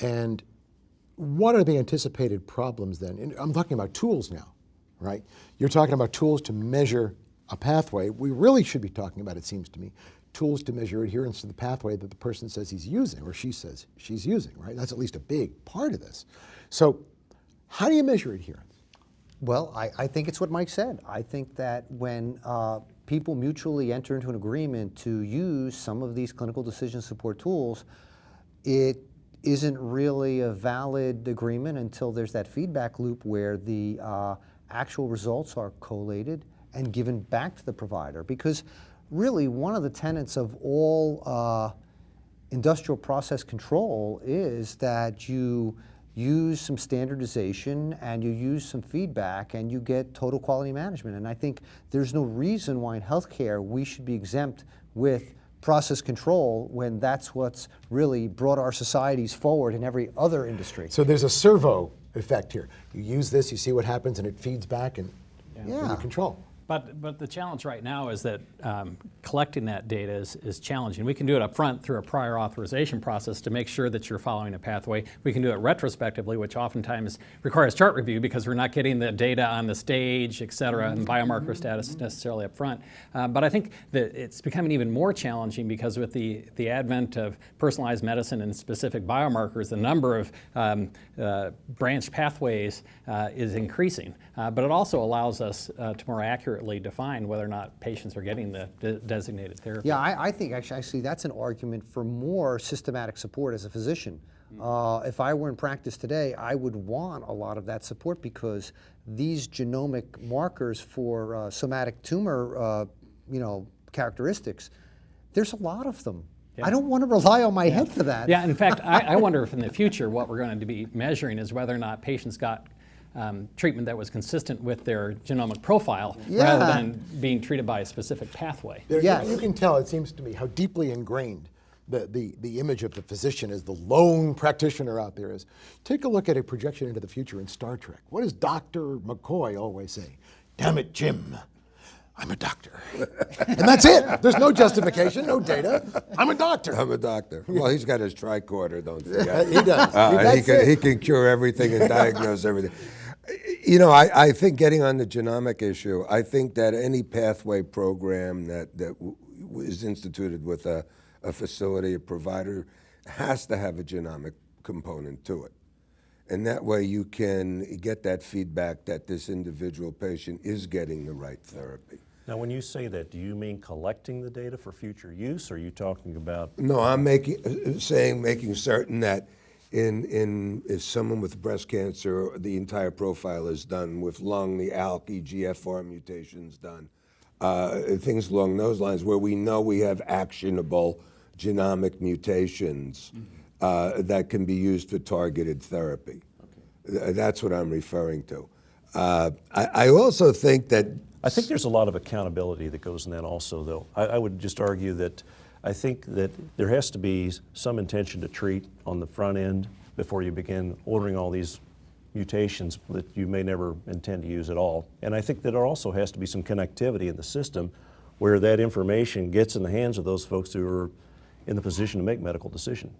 And what are the anticipated problems then? And I'm talking about tools now, right? You're talking about tools to measure a pathway. We really should be talking about, it seems to me, tools to measure adherence to the pathway that the person says he's using or she says she's using, right? That's at least a big part of this. So how do you measure adherence? Well, I think it's what Mike said. I think that when people mutually enter into an agreement to use some of these clinical decision support tools, it isn't really a valid agreement until there's that feedback loop where the actual results are collated and given back to the provider. Because really, one of the tenets of all industrial process control is that you use some standardization and you use some feedback and you get total quality management. And I think there's no reason why in healthcare we should be exempt with process control when that's what's really brought our societies forward in every other industry. So there's a servo effect here. You use this, you see what happens, and it feeds back, and you control. But the challenge right now is that collecting that data is challenging. We can do it up front through a prior authorization process to make sure that you're following a pathway. We can do it retrospectively, which oftentimes requires chart review because we're not getting the data on the stage, et cetera, and biomarker status necessarily up front. But I think that it's becoming even more challenging because with the advent of personalized medicine and specific biomarkers, the number of branched pathways is increasing. But it also allows us to more accurately define whether or not patients are getting the designated therapy. Yeah, I think actually that's an argument for more systematic support as a physician. If I were in practice today, I would want a lot of that support because these genomic markers for somatic tumor characteristics, there's a lot of them. Yeah. I don't want to rely on my head for that. Yeah, in fact, I wonder if in the future what we're going to be measuring is whether or not patients got treatment that was consistent with their genomic profile rather than being treated by a specific pathway. You can tell, it seems to me, how deeply ingrained the image of the physician as the lone practitioner out there is. Take a look at a projection into the future in Star Trek. What does Dr. McCoy always say? "Damn it, Jim, I'm a doctor." And that's it. There's no justification, no data. I'm a doctor. I'm a doctor. Well, he's got his tricorder, don't forget. He does. He can cure everything and diagnose everything. You know, I think getting on the genomic issue, I think that any pathway program that is instituted with a facility, a provider, has to have a genomic component to it. And that way you can get that feedback that this individual patient is getting the right therapy. Now, when you say that, do you mean collecting the data for future use, or are you talking about? No, I'm making certain that if someone with breast cancer, the entire profile is done with lung, the ALK, EGFR mutations done, things along those lines where we know we have actionable genomic mutations that can be used for targeted therapy. Okay. That's what I'm referring to. I also think that... I think there's a lot of accountability that goes in that also, though. I would just argue that I think that there has to be some intention to treat on the front end before you begin ordering all these mutations that you may never intend to use at all. And I think that there also has to be some connectivity in the system where that information gets in the hands of those folks who are in the position to make medical decisions.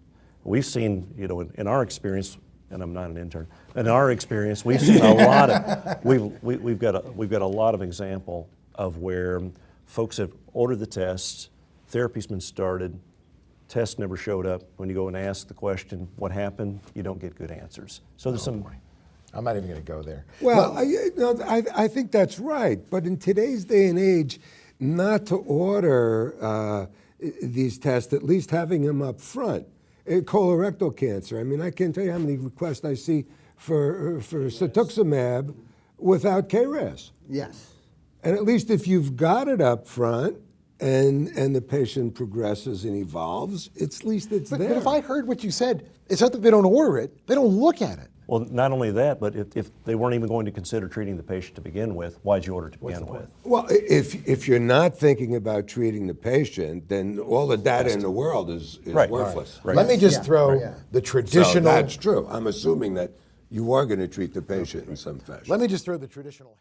We've seen, in our experience, and I'm not an intern, in our experience, we've seen a lot of, we've got a lot of example of where folks have ordered the tests, therapy's been started, test never showed up. When you go and ask the question, what happened, you don't get good answers. So there's some... I'm not even going to go there. Well, I think that's right. But in today's day and age, not to order these tests, at least having them up front. Colorectal cancer, I mean, I can't tell you how many requests I see for cetuximab without KRAS. Yes. And at least if you've got it up front, and the patient progresses and evolves, at least it's there. But if I heard what you said, it's not that they don't order it, they don't look at it. Well, not only that, but if they weren't even going to consider treating the patient to begin with, why'd you order to begin with? Well, if you're not thinking about treating the patient, then all the data in the world is worthless. Right. Let me just throw the traditional... So that's true. I'm assuming that you are going to treat the patient in some fashion. Let me just throw the traditional...